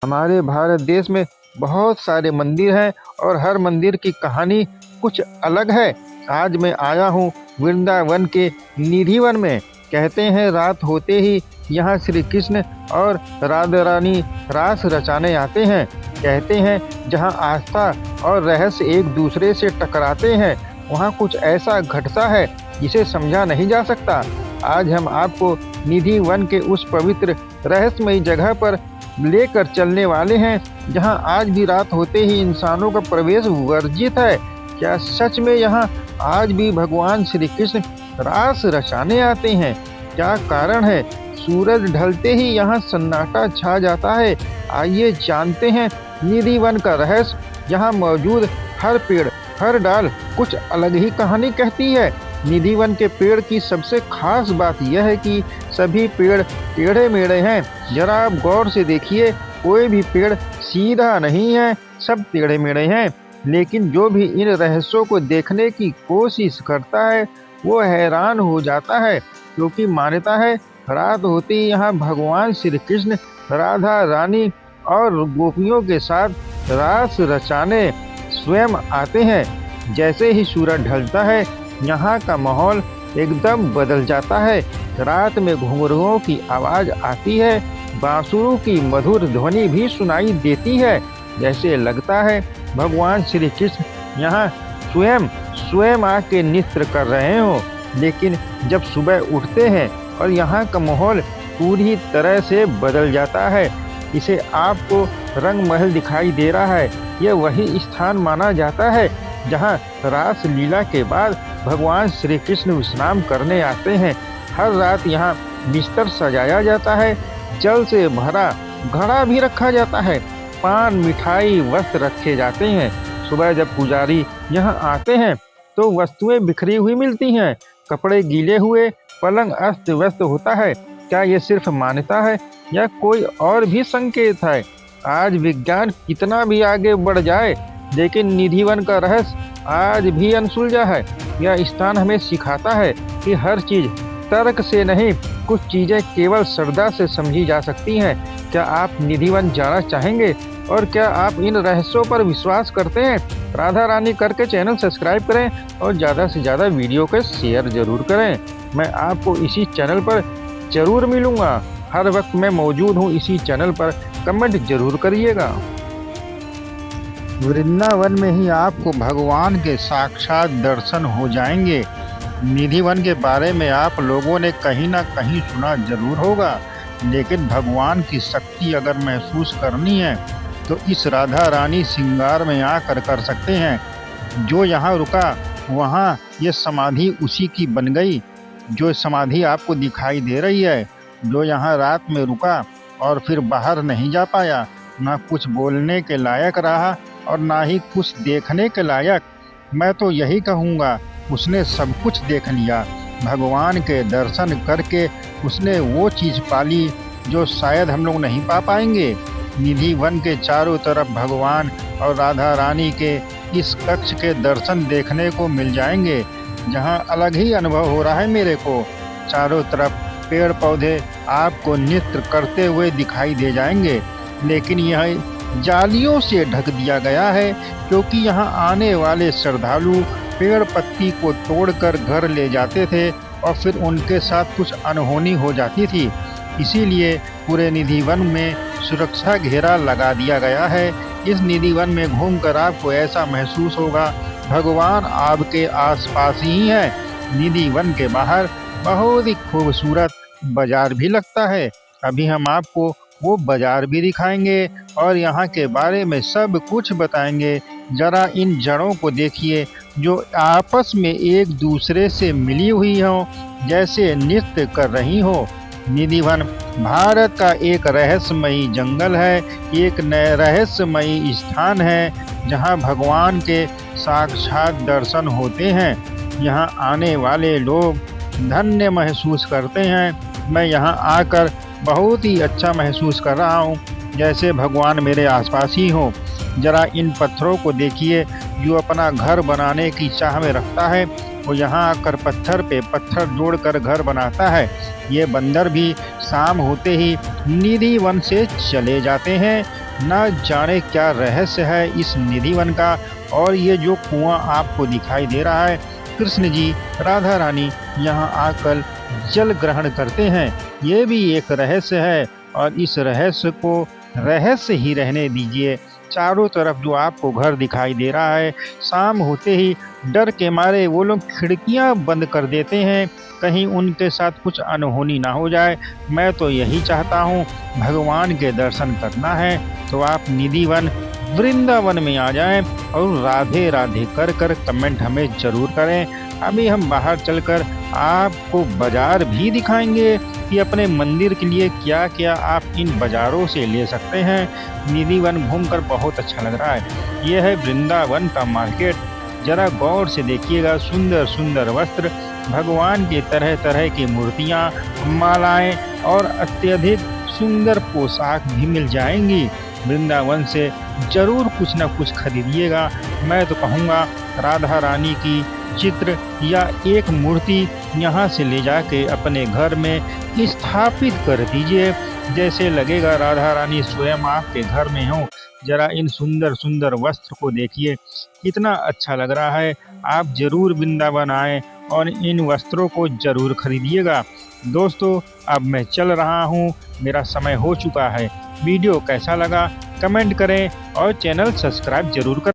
हमारे भारत देश में बहुत सारे मंदिर हैं और हर मंदिर की कहानी कुछ अलग है। आज मैं आया हूँ वृंदावन के निधिवन में। कहते हैं रात होते ही यहाँ श्री कृष्ण और राधा रानी रास रचाने आते हैं। कहते हैं जहाँ आस्था और रहस्य एक दूसरे से टकराते हैं वहाँ कुछ ऐसा घटता है जिसे समझा नहीं जा सकता। आज हम आपको निधिवन के उस पवित्र रहस्यमयी जगह पर लेकर चलने वाले हैं जहां आज भी रात होते ही इंसानों का प्रवेश वर्जित है। क्या सच में यहां आज भी भगवान श्री कृष्ण रास रचाने आते हैं? क्या कारण है? सूरज ढलते ही यहां सन्नाटा छा जाता है। आइए जानते हैं निधिवन का रहस्य। यहाँ मौजूद हर पेड़ हर डाल कुछ अलग ही कहानी कहती है। निधिवन के पेड़ की सबसे खास बात यह है कि सभी पेड़ टेढ़े मेढ़े हैं। जरा आप गौर से देखिए, कोई भी पेड़ सीधा नहीं है, सब टेढ़े मेढ़े हैं। लेकिन जो भी इन रहस्यों को देखने की कोशिश करता है वो हैरान हो जाता है, क्योंकि मान्यता है रात होती ही यहाँ भगवान श्री कृष्ण राधा रानी और गोपियों के साथ रास रचाने स्वयं आते हैं। जैसे ही सूरज ढलता है यहाँ का माहौल एकदम बदल जाता है। रात में घुंघरुओं की आवाज़ आती है, बांसुरों की मधुर ध्वनि भी सुनाई देती है। जैसे लगता है भगवान श्री कृष्ण यहाँ स्वयं आके नृत्य कर रहे हो। लेकिन जब सुबह उठते हैं और यहाँ का माहौल पूरी तरह से बदल जाता है। इसे आपको रंग महल दिखाई दे रहा है। यह वही स्थान माना जाता है जहाँ रास लीला के बाद भगवान श्री कृष्ण विश्राम करने आते हैं। हर रात यहाँ बिस्तर सजाया जाता है, जल से भरा घड़ा भी रखा जाता है, पान मिठाई वस्त्र रखे जाते हैं। सुबह जब पुजारी यहाँ आते हैं तो वस्तुएं बिखरी हुई मिलती हैं, कपड़े गीले हुए, पलंग अस्त व्यस्त होता है। क्या ये सिर्फ मान्यता है या कोई और भी संकेत है? आज विज्ञान कितना भी आगे बढ़ जाए, लेकिन निधिवन का रहस्य आज भी अनसुलझा है। यह स्थान हमें सिखाता है कि हर चीज तर्क से नहीं, कुछ चीजें केवल श्रद्धा से समझी जा सकती हैं। क्या आप निधिवन जाना चाहेंगे और क्या आप इन रहस्यों पर विश्वास करते हैं? राधा रानी करके चैनल सब्सक्राइब करें और ज़्यादा से ज़्यादा वीडियो को शेयर जरूर करें। मैं आपको इसी चैनल पर जरूर मिलूँगा। हर वक्त मैं मौजूद हूँ इसी चैनल पर। कमेंट जरूर करिएगा। वृंदावन में ही आपको भगवान के साक्षात दर्शन हो जाएंगे। निधिवन के बारे में आप लोगों ने कहीं ना कहीं सुना जरूर होगा, लेकिन भगवान की शक्ति अगर महसूस करनी है तो इस राधा रानी श्रृंगार में आकर कर सकते हैं। जो यहाँ रुका वहाँ ये समाधि उसी की बन गई। जो समाधि आपको दिखाई दे रही है, जो यहाँ रात में रुका और फिर बाहर नहीं जा पाया, ना कुछ बोलने के लायक रहा और ना ही कुछ देखने के लायक, मैं तो यही कहूँगा उसने सब कुछ देख लिया। भगवान के दर्शन करके उसने वो चीज़ पाली जो शायद हम लोग नहीं पा पाएंगे। निधिवन के चारों तरफ भगवान और राधा रानी के इस कक्ष के दर्शन देखने को मिल जाएंगे, जहाँ अलग ही अनुभव हो रहा है मेरे को। चारों तरफ पेड़ पौधे आपको नृत्य करते हुए दिखाई दे जाएंगे, लेकिन यह जालियों से ढक दिया गया है, क्योंकि यहाँ आने वाले श्रद्धालु पेड़ पत्ती को तोड़कर घर ले जाते थे और फिर उनके साथ कुछ अनहोनी हो जाती थी। इसीलिए पूरे निधिवन में सुरक्षा घेरा लगा दिया गया है। इस निधिवन में घूमकर आपको ऐसा महसूस होगा भगवान आपके आसपास ही है। निधिवन के बाहर बहुत ही खूबसूरत बाजार भी लगता है। अभी हम आपको वो बाजार भी दिखाएंगे और यहाँ के बारे में सब कुछ बताएंगे। जरा इन जड़ों को देखिए जो आपस में एक दूसरे से मिली हुई हो, जैसे नृत्य कर रही हो। निधिवन भारत का एक रहस्यमयी जंगल है, एक नए रहस्यमयी स्थान है जहाँ भगवान के साक्षात दर्शन होते हैं। यहाँ आने वाले लोग धन्य महसूस करते हैं। मैं यहाँ आकर बहुत ही अच्छा महसूस कर रहा हूँ, जैसे भगवान मेरे आसपास ही हो। जरा इन पत्थरों को देखिए जो अपना घर बनाने की चाह में रखता है, वो यहाँ आकर पत्थर पे पत्थर जोड़कर घर बनाता है। ये बंदर भी शाम होते ही निधि वन से चले जाते हैं। न जाने क्या रहस्य है इस निधि वन का। और ये जो कुआं आपको दिखाई दे रहा है, कृष्ण जी राधा रानी यहाँ आकर जल ग्रहण करते हैं। ये भी एक रहस्य है और इस रहस्य को रहस्य ही रहने दीजिए। चारों तरफ जो आपको घर दिखाई दे रहा है, शाम होते ही डर के मारे वो लोग खिड़कियां बंद कर देते हैं, कहीं उनके साथ कुछ अनहोनी ना हो जाए। मैं तो यही चाहता हूँ, भगवान के दर्शन करना है तो आप निधि वन वृंदावन में आ जाएं और राधे राधे कर कर कमेंट हमें ज़रूर करें। अभी हम बाहर चलकर आपको बाजार भी दिखाएंगे कि अपने मंदिर के लिए क्या क्या आप इन बाज़ारों से ले सकते हैं। निधि वन घूमकर बहुत अच्छा लग रहा है। यह है वृंदावन का मार्केट। जरा गौर से देखिएगा, सुंदर सुंदर वस्त्र, भगवान के तरह तरह की मूर्तियाँ, मालाएं और अत्यधिक सुंदर पोशाक भी मिल जाएंगी। वृंदावन से जरूर कुछ न कुछ खरीदिएगा। मैं तो कहूँगा राधा रानी की चित्र या एक मूर्ति यहाँ से ले जाके अपने घर में स्थापित कर दीजिए। जैसे लगेगा राधा रानी स्वयं आपके घर में हो। जरा इन सुंदर सुंदर वस्त्र को देखिए, कितना अच्छा लग रहा है। आप जरूर वृंदावन आएँ और इन वस्त्रों को जरूर खरीदिएगा। दोस्तों, अब मैं चल रहा हूँ, मेरा समय हो चुका है। वीडियो कैसा लगा कमेंट करें और चैनल सब्सक्राइब जरूर करें।